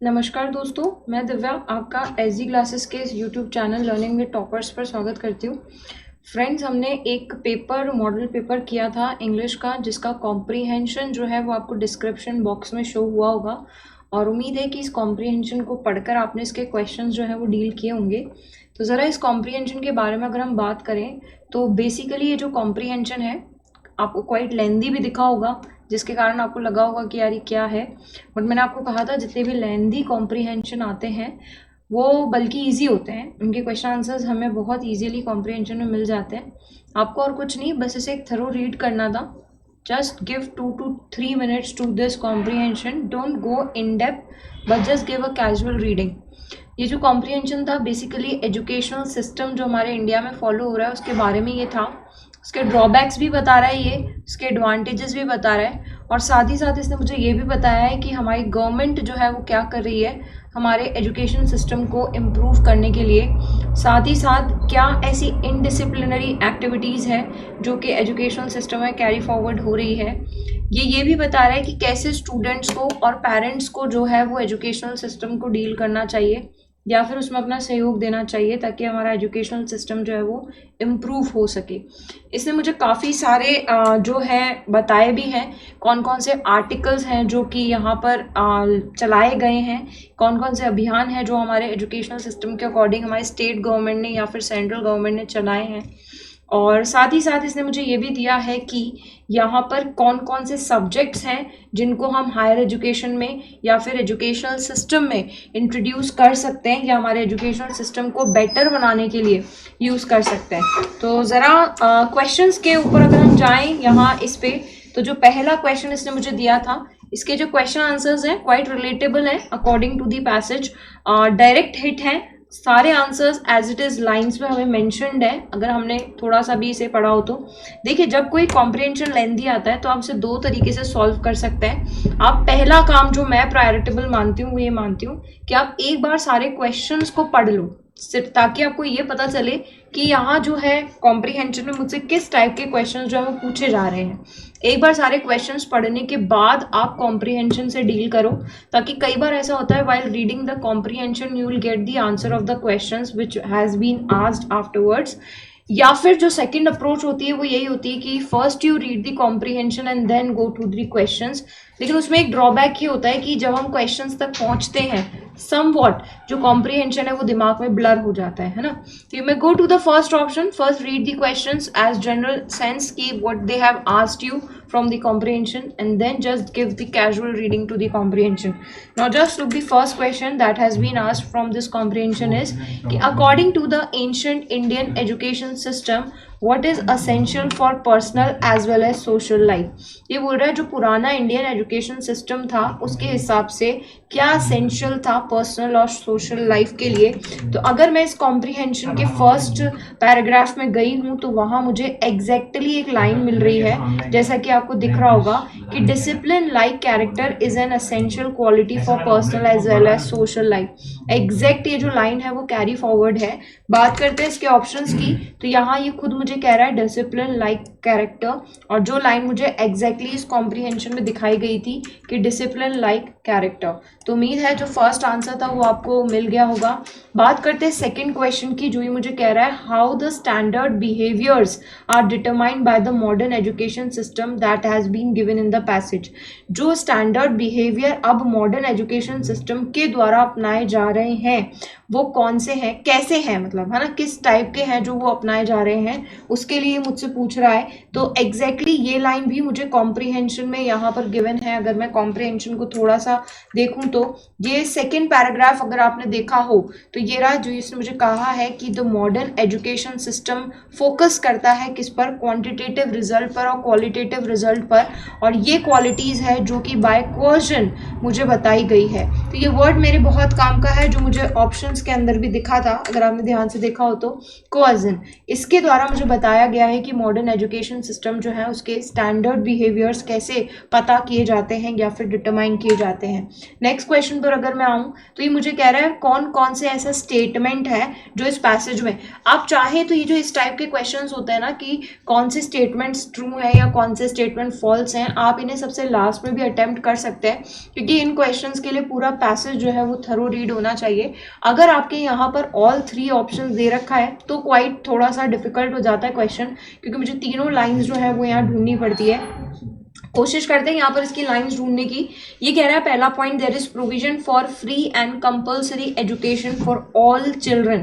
नमस्कार दोस्तों, मैं दिव्या आपका एसजी क्लासेस के इस YouTube channel learning with toppers पर स्वागत करती हूँ। फ्रेंड्स, हमने एक मॉडल पेपर किया था इंग्लिश का, जिसका कॉम्प्रीहेंशन जो है वो आपको डिस्क्रिप्शन बॉक्स में शो हुआ होगा और उम्मीद है कि इस कॉम्प्रीहेंशन को पढ़कर आपने इसके क्वेश्चंस जो है वो डील किए होंगे। तो ज़रा इस कॉम्प्रीहेंशन के बारे में अगर हम बात करें तो बेसिकली ये जो कॉम्प्रीहेंशन है आपको क्वाइट लेंदी भी दिखा होगा, जिसके कारण आपको लगा होगा कि यार ये क्या है। बट मैंने आपको कहा था जितने भी लेंदी कॉम्प्रीहेंशन आते हैं वो बल्कि इजी होते हैं, उनके क्वेश्चन आंसर्स हमें बहुत इजीली कॉम्प्रीहेंशन में मिल जाते हैं। आपको और कुछ नहीं, बस इसे एक थरो रीड करना था। Just give 2 to 3 minutes to this comprehension, don't go in depth but just give a casual reading. ये जो कॉम्प्रीहेंशन था बेसिकली एजुकेशनल सिस्टम जो हमारे इंडिया में फॉलो हो रहा है उसके बारे में ये था। उसके ड्रॉबैक्स भी बता रहा है ये, उसके एडवांटेजेस भी बता रहा है और साथ ही साथ इसने मुझे ये भी बताया है कि हमारी गवर्नमेंट जो है वो क्या कर रही है हमारे एजुकेशन सिस्टम को इम्प्रूव करने के लिए। साथ ही साथ क्या ऐसी इनडिसिप्लिनरी एक्टिविटीज़ है जो कि एजुकेशनल सिस्टम में कैरी फॉरवर्ड हो रही है। ये भी बता रहा है कि कैसे स्टूडेंट्स को और पेरेंट्स को जो है वो एजुकेशनल सिस्टम को डील करना चाहिए या फिर उसमें अपना सहयोग देना चाहिए ताकि हमारा एजुकेशनल सिस्टम जो है वो इम्प्रूव हो सके। इसने मुझे काफ़ी सारे जो है बताए भी हैं, कौन कौन से आर्टिकल्स हैं जो कि यहाँ पर चलाए गए हैं, कौन कौन से अभियान हैं जो हमारे एजुकेशनल सिस्टम के अकॉर्डिंग हमारे स्टेट गवर्नमेंट ने या फिर सेंट्रल गवर्नमेंट ने चलाए हैं। और साथ ही साथ इसने मुझे ये भी दिया है कि यहाँ पर कौन कौन से सब्जेक्ट्स हैं जिनको हम हायर एजुकेशन में या फिर एजुकेशनल सिस्टम में इंट्रोड्यूस कर सकते हैं या हमारे एजुकेशनल सिस्टम को बेटर बनाने के लिए यूज़ कर सकते हैं। तो ज़रा क्वेश्चंस के ऊपर अगर हम जाएं यहाँ इस पे, तो जो पहला क्वेश्चन इसने मुझे दिया था इसके जो क्वेश्चन आंसर्स हैं क्वाइट रिलेटेबल हैं according to the passage, direct hit हैं। सारे answers as it is lines में हमें मेंशन्ड है, अगर हमने थोड़ा सा भी इसे पढ़ा हो तो। देखिए, जब कोई कॉम्प्रिहेंशन लेंथी आता है तो आप इसे दो तरीके से सॉल्व कर सकते हैं। आप पहला काम जो मैं प्रायोरिटेबल मानती हूँ वो ये मानती हूँ कि आप एक बार सारे क्वेश्चंस को पढ़ लो, सिर्फ ताकि आपको ये पता चले कि यहाँ जो है कॉम्प्रिहेंशन में मुझसे किस टाइप के क्वेश्चंस जो है वो पूछे जा रहे हैं। एक बार सारे क्वेश्चंस पढ़ने के बाद आप कॉम्प्रिहेंशन से डील करो, ताकि कई बार ऐसा होता है while reading the comprehension you will get the answer of the questions which has been asked afterwards. या फिर जो सेकंड अप्रोच होती है वो यही होती है कि first you read the comprehension and then go to the questions. लेकिन उसमें एक ड्रॉबैक ये होता है कि जब हम क्वेश्चंस तक पहुंचते हैं समवॉट जो कॉम्प्रिहेंशन है वो दिमाग में ब्लर हो जाता है ना। तो you may go to the first option, first read the questions as general sense की what they have asked you from the comprehension and then just give the casual reading to the comprehension. Now just look, the first question that has been asked from this comprehension is कि according to the ancient Indian education system what is essential for personal as well as social life। ये बोल रहा है जो पुराना Indian education system था उसके हिसाब से क्या असेंशियल था पर्सनल और सोशल लाइफ के लिए। तो अगर मैं इस कॉम्प्रिहेंशन के फर्स्ट पैराग्राफ में गई हूँ तो वहाँ मुझे एग्जैक्टली एक लाइन मिल रही है, जैसा कि आपको दिख रहा होगा कि discipline like character is an essential quality for personal as well as social life. Exact ये जो लाइन है वो कैरी फॉरवर्ड है। बात करते हैं इसके ऑप्शंस की, तो यहाँ ये खुद मुझे कह रहा है डिसिप्लिन लाइक कैरेक्टर, और जो लाइन मुझे एग्जैक्टली इस कॉम्प्रिहेंशन में दिखाई गई थी कि डिसिप्लिन लाइक कैरेक्टर। तो उम्मीद है जो फर्स्ट आंसर था वो आपको मिल गया होगा। बात करते हैं सेकंड क्वेश्चन की, जो ये मुझे कह रहा है how the standard behaviours are determined by the modern education system that has been given in the passage. जो स्टैंडर्ड बिहेवियर अब मॉडर्न एजुकेशन सिस्टम के द्वारा अपनाए जा रहे हैं वो कौन से हैं, कैसे हैं, मतलब है ना, किस टाइप के हैं जो वो अपनाए जा रहे हैं, उसके लिए मुझसे पूछ रहा है। तो एग्जैक्टली ये लाइन भी मुझे कॉम्प्रिहेंशन में यहाँ पर गिवन है। अगर मैं कॉम्प्रिहेंशन को थोड़ा सा देखूं तो ये सेकेंड पैराग्राफ अगर आपने देखा हो तो ये रहा, जो इसने मुझे कहा है कि the modern education system focus करता है किस पर, क्वांटिटेटिव रिजल्ट पर और क्वालिटेटिव रिजल्ट पर, और ये क्वालिटीज़ है जो कि बाय क्वेश्चन मुझे बताई गई है। तो ये वर्ड मेरे बहुत काम का है जो मुझे ऑप्शंस के अंदर भी दिखा था, अगर आपने ध्यान ध्यान से देखा हो तो, कोअजन, इसके द्वारा मुझे बताया गया है कि मॉडर्न एजुकेशन सिस्टम जो है उसके स्टैंडर्ड बिहेवियर्स कैसे पता किए जाते हैं या फिर डिटरमाइन किए जाते हैं। नेक्स्ट क्वेश्चन पर अगर मैं आऊँ तो ये मुझे कह रहा है कौन कौन से ऐसा स्टेटमेंट है जो इस पैसेज में, आप चाहे तो ये जो इस टाइप के क्वेश्चंस होते हैं ना कि कौन से स्टेटमेंट्स ट्रू है या कौन से स्टेटमेंट फॉल्स हैं, आप इन्हें सबसे लास्ट में भी अटेम्प्ट कर सकते हैं, क्योंकि इन क्वेश्चंस के लिए पूरा पैसेज जो है वो थरो रीड होना चाहिए। अगर आपके यहाँ पर ऑल 3 ऑप्शन दे रखा है तो क्वाइट थोड़ा सा डिफिकल्ट हो जाता है क्वेश्चन, क्योंकि मुझे तीनों लाइन्स जो है वो यहाँ ढूंढनी पड़ती है। कोशिश करते हैं यहाँ पर इसकी लाइंस ढूंढने की। ये कह रहा है पहला point, there is provision for free and compulsory education for all children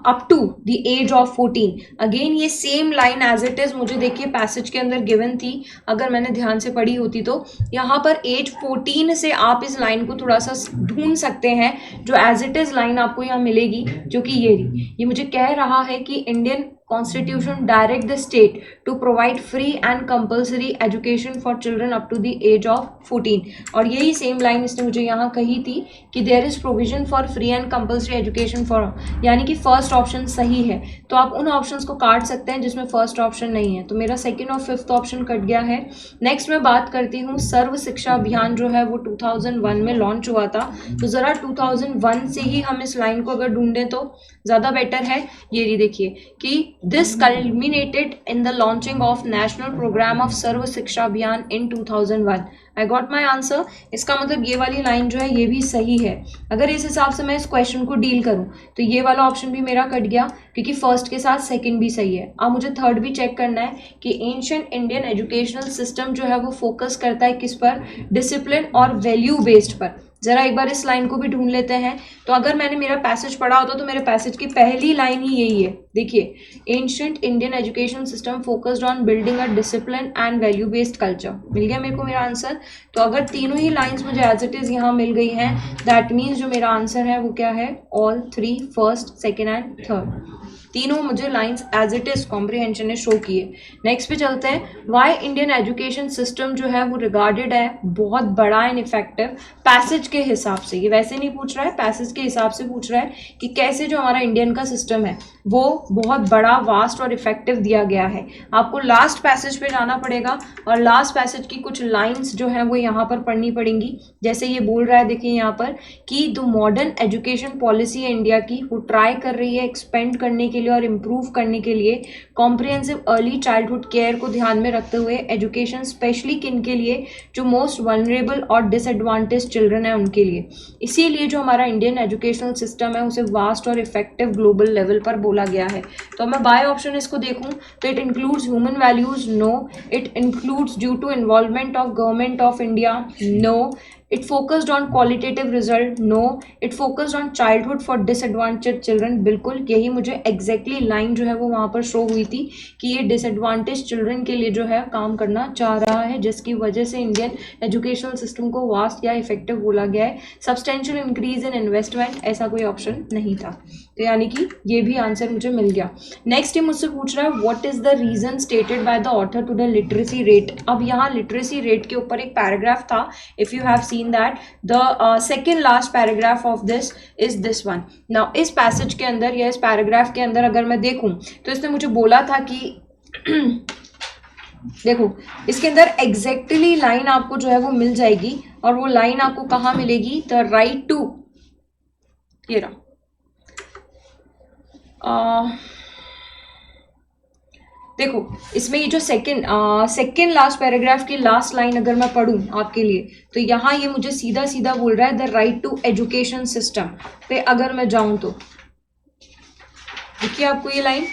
up to the age of 14। Again ये same line as it is मुझे देखिए पैसेज के अंदर गिवन थी, अगर मैंने ध्यान से पढ़ी होती तो यहाँ पर एज 14 से आप इस लाइन को थोड़ा सा ढूंढ सकते हैं, जो एज इट इज लाइन आपको यहाँ मिलेगी, जो कि ये मुझे कह रहा है कि Indian Constitution direct the state to provide free and compulsory education for children up to the age of 14। और यही सेम लाइन इसने मुझे यहाँ कही थी कि there is provision for free and compulsory education for, यानी कि फर्स्ट ऑप्शन सही है। तो आप उन ऑप्शंस को काट सकते हैं जिसमें फर्स्ट ऑप्शन नहीं है, तो मेरा सेकंड और फिफ्थ ऑप्शन कट गया है। नेक्स्ट मैं बात करती हूँ, सर्व शिक्षा अभियान जो है वो 2001 में लॉन्च हुआ था, तो ज़रा 2001 से ही हम इस लाइन को अगर ढूंढें तो ज़्यादा बेटर है। ये देखिए कि this culminated in the launching of national programme of Sarva Shiksha Abhiyan in 2001। I got my answer. इसका मतलब ये वाली लाइन जो है ये भी सही है। अगर इस हिसाब से मैं इस क्वेश्चन को डील करूं तो ये वाला ऑप्शन भी मेरा कट गया, क्योंकि फर्स्ट के साथ सेकंड भी सही है। अब मुझे थर्ड भी चेक करना है कि एंशिएंट इंडियन एजुकेशनल सिस्टम जो है वो फोकस करता है किस पर, डिसिप्लिन और वैल्यू बेस्ड पर। जरा एक बार इस लाइन को भी ढूंढ लेते हैं। तो अगर मैंने मेरा पैसेज पढ़ा होता तो मेरे पैसेज की पहली लाइन ही यही है, देखिए, ancient Indian education system focused on building a discipline and value based culture. मिल गया मेरे को मेरा आंसर। तो अगर तीनों ही लाइंस मुझे एज इट इज यहाँ मिल गई हैं, दैट मीन्स जो मेरा आंसर है वो क्या है, all 3, first, second and third. तीनों मुझे lines as it is comprehension ने शो किए। नेक्स्ट पे चलते हैं, वाई इंडियन एजुकेशन सिस्टम जो है वो रिगार्डेड है बहुत बड़ा एंड इफेक्टिव पैसेज के हिसाब से। ये वैसे नहीं पूछ रहा है, पैसेज के हिसाब से पूछ रहा है कि कैसे जो हमारा इंडियन का सिस्टम है वो बहुत बड़ा, वास्ट और इफेक्टिव दिया गया है। आपको लास्ट पैसेज पे जाना पड़ेगा और लास्ट पैसेज की कुछ लाइंस जो है वो यहाँ पर पढ़नी पड़ेंगी। जैसे ये बोल रहा है, देखिए यहाँ पर कि द मॉडर्न एजुकेशन पॉलिसी है इंडिया की, वो ट्राई कर रही है एक्सपेंड करने के लिए और इम्प्रूव करने के लिए कॉम्प्रिहेंसिव अर्ली चाइल्डहुड केयर को ध्यान में रखते हुए एजुकेशन स्पेशली किन के लिए, जो मोस्ट वल्नरेबल और डिसएडवांटेज चिल्ड्रन है उनके लिए। इसीलिए जो हमारा इंडियन एजुकेशनल सिस्टम है उसे वास्ट और इफेक्टिव ग्लोबल लेवल पर बोला गया है। तो मैं बाय ऑप्शन इसको देखूं तो it includes human values, no. It includes due to involvement of government of India, no. It focused on qualitative result, no. It focused on childhood for disadvantaged children, बिल्कुल यही मुझे exactly लाइन जो है वो वहाँ पर शो हुई थी कि ये disadvantaged children के लिए जो है काम करना चाह रहा है, जिसकी वजह से इंडियन एजुकेशनल सिस्टम को वास्ट या इफेक्टिव बोला गया है। सब्सटेंशियल इंक्रीज इन इन्वेस्टमेंट, ऐसा कोई ऑप्शन नहीं था, तो यानी कि ये भी आंसर मुझे मिल गया। नेक्स्ट ये मुझसे पूछ रहा है what is the reason stated by the author to the literacy rate. अब यहाँ लिटरेसी रेट के ऊपर एक पैराग्राफ था, if you have seen that the second last paragraph of this is this one। now इस पैसेज के अंदर या इस पैराग्राफ के अंदर अगर मैं देखूं तो इसने मुझे बोला था कि देखो इसके अंदर एग्जैक्टली लाइन आपको जो है वो मिल जाएगी, और वो लाइन आपको कहाँ मिलेगी, द राइट टू, ये रहा, देखो इसमें ये जो सेकेंड लास्ट पैराग्राफ की लास्ट लाइन अगर मैं पढ़ूं आपके लिए तो यहाँ ये मुझे सीधा सीधा बोल रहा है the right to education system पे अगर मैं जाऊं तो देखिए आपको ये line,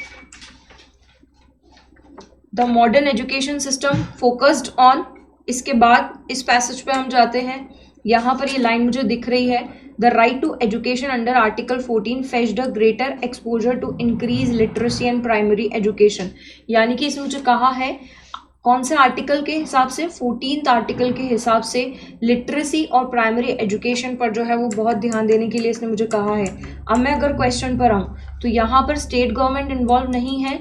the modern education system focused on, इसके बाद इस पैसेज पे हम जाते हैं, यहाँ पर ये लाइन मुझे दिख रही है, the right to education under article 14 fetched a greater exposure to increase literacy and primary education. यानी कि इसमें मुझे कहा है कौन से आर्टिकल के हिसाब से, 14th आर्टिकल के हिसाब से लिटरेसी और प्राइमरी एजुकेशन पर जो है वो बहुत ध्यान देने के लिए इसने मुझे कहा है। अब मैं अगर क्वेश्चन पर आऊँ तो यहाँ पर स्टेट गवर्नमेंट इन्वॉल्व नहीं है,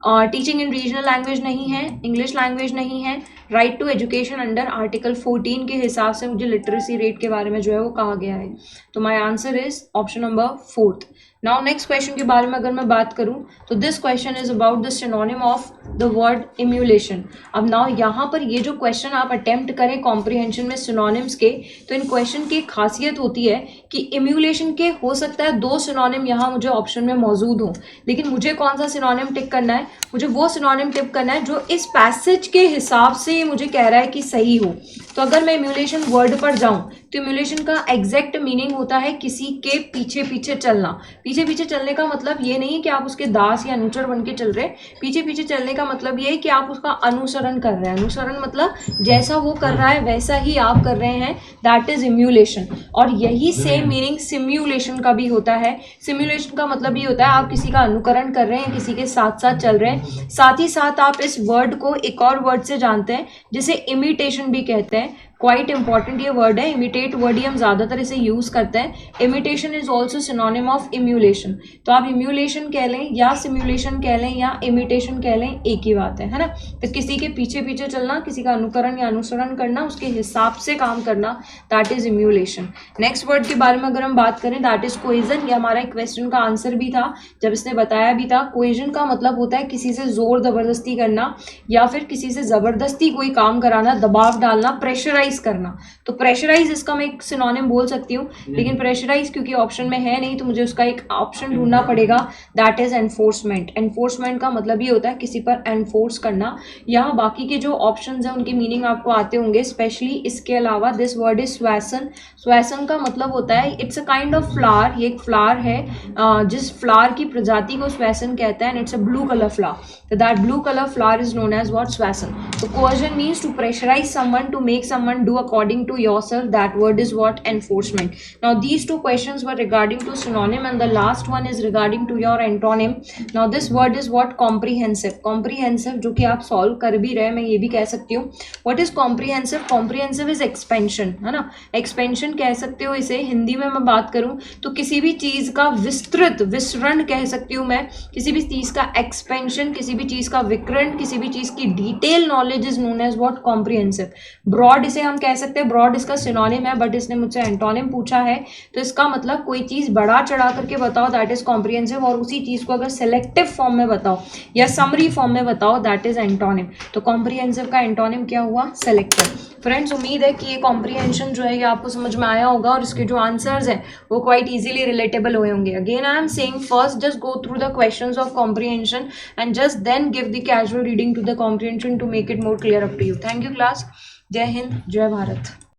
टीचिंग इन रीजनल लैंग्वेज नहीं है, इंग्लिश लैंग्वेज नहीं है, right to education under article 14 के हिसाब से मुझे लिटरेसी रेट के बारे में जो है वो कहा गया है। तो my answer is option number 4। Now next question के बारे में अगर मैं बात करूं तो this question is about the synonym of the word emulation. अब नाउ यहाँ पर ये जो क्वेश्चन आप अटेम्प्ट करें कॉम्प्रिहेंशन में सिनोनिम्स के, तो इन क्वेश्चन की खासियत होती है कि इम्यूलेशन के हो सकता है 2 सिनोनिम यहाँ मुझे ऑप्शन में मौजूद हो, लेकिन मुझे कौन सा सिनोनिम टिक करना है, मुझे वो सिनोनिम टिक करना है जो इस पैसेज के हिसाब से मुझे कह रहा है कि सही हो। तो अगर मैं इम्यूलेशन वर्ड पर जाऊं तो इम्यूलेशन का एग्जैक्ट मीनिंग होता है किसी के पीछे पीछे चलना। पीछे पीछे चलने का मतलब ये नहीं है कि आप उसके दास या अनुचर बन के चल रहे, पीछे पीछे चलने का मतलब ये है कि आप उसका अनुसरण कर रहे हैं। अनुसरण मतलब जैसा वो कर रहा है वैसा ही आप कर रहे हैं, दैट इज इम्यूलेशन। और यही सेम मीनिंग सिम्यूलेशन का भी होता है। सिम्यूलेशन का मतलब ये होता है आप किसी का अनुकरण कर रहे हैं, किसी के साथ साथ चल रहे हैं। साथ ही साथ आप इस वर्ड को एक और वर्ड से जानते हैं जिसे इमिटेशन भी कहते हैं। क्वाइट इंपॉर्टेंट ये वर्ड है, इमिटेट वर्ड ही हम ज्यादातर इसे यूज करते हैं। Imitation is also synonym of emulation. तो आप इम्यूलेशन कह लें या सिम्यूलेशन कह लें या इमिटेशन कह लें, एक ही बात है ना। तो किसी के पीछे पीछे चलना, किसी का अनुकरण या अनुसरण करना, उसके हिसाब से काम करना, that is emulation. Next word के बारे में अगर हम बात करें दैट इज कोहेजन। ये हमारा एक क्वेश्चन का आंसर भी था जब इसने बताया भी था। कोहेजन का मतलब होता है किसी से जोर जबरदस्ती करना या फिर किसी से जबरदस्ती कोई काम कराना, दबाव डालना, प्रेशराइज करना। तो प्रेशराइज इसका मैं एक सिनोनिम बोल सकती हूँ, लेकिन प्रेशराइज क्योंकि ऑप्शन में है नहीं तो मुझे उसका एक ऑप्शन ढूंढना पड़ेगा, दैट इज एनफोर्समेंट। एनफोर्समेंट का मतलब ये होता है किसी पर एनफोर्स करना। यहाँ बाकी के जो ऑप्शंस हैं उनकी मीनिंग आपको आते होंगे, स्पेशली इसके अलावा दिस वर्ड इज स्वैसन। स्वैसन का मतलब होता है it's a kind of flower. ये एक फ्लावर है, जिस फ्लावर की प्रजाति को स्वैसन कहते हैं, and it's a blue colour flower. तो that blue colour flower is known as what, स्वैसन। तो coercion means to pressurise someone, to make someone do according to yourself. That word is what, enforcement. Now these two questions were regarding to synonym and the last one is regarding to your antonym. Now this word is what, comprehensive. Comprehensive जो कि आप solve कर भी रहे, मैं ये भी कह सकती हूँ। What is comprehensive? Comprehensive is expansion, है ना। expansion कह सकते हो इसे। हिंदी में मैं बात करूँ तो किसी भी चीज का विस्तृत विसरण कह सकती हूँ मैं। किसी भी चीज का expansion, किसी भी चीज का विकरण, किसी भी चीज की detail knowledge is known as what, comprehensive. Broad इसे हम कह सकते हैं, ब्रॉड इसका सिनोनिम है, बट इसने मुझसे एंटोनिम पूछा है तो इसका मतलब कोई चीज बढ़ा चढ़ा करके बताओ, दैट इज कॉम्प्रिहेंसिव। और उसी चीज को अगर सिलेक्टिव फॉर्म में बताओ या समरी फॉर्म में बताओ, दैट इज एंटोनिम। तो कॉम्प्रिहेंसिव का एंटोनिम क्या हुआ, सिलेक्टिव। फ्रेंड्स उम्मीद है कि ये कॉम्प्रिहेंशन जो है ये आपको समझ में आया होगा और इसके जो आंसर्स हैं वो क्वाइट इजीली रिलेटेबल हुए होंगे। Again I am saying first just go through the questions of comprehension and just then give the casual reading to the comprehension to make it more clear up to you. Thank you class. जय हिंद, जय भारत।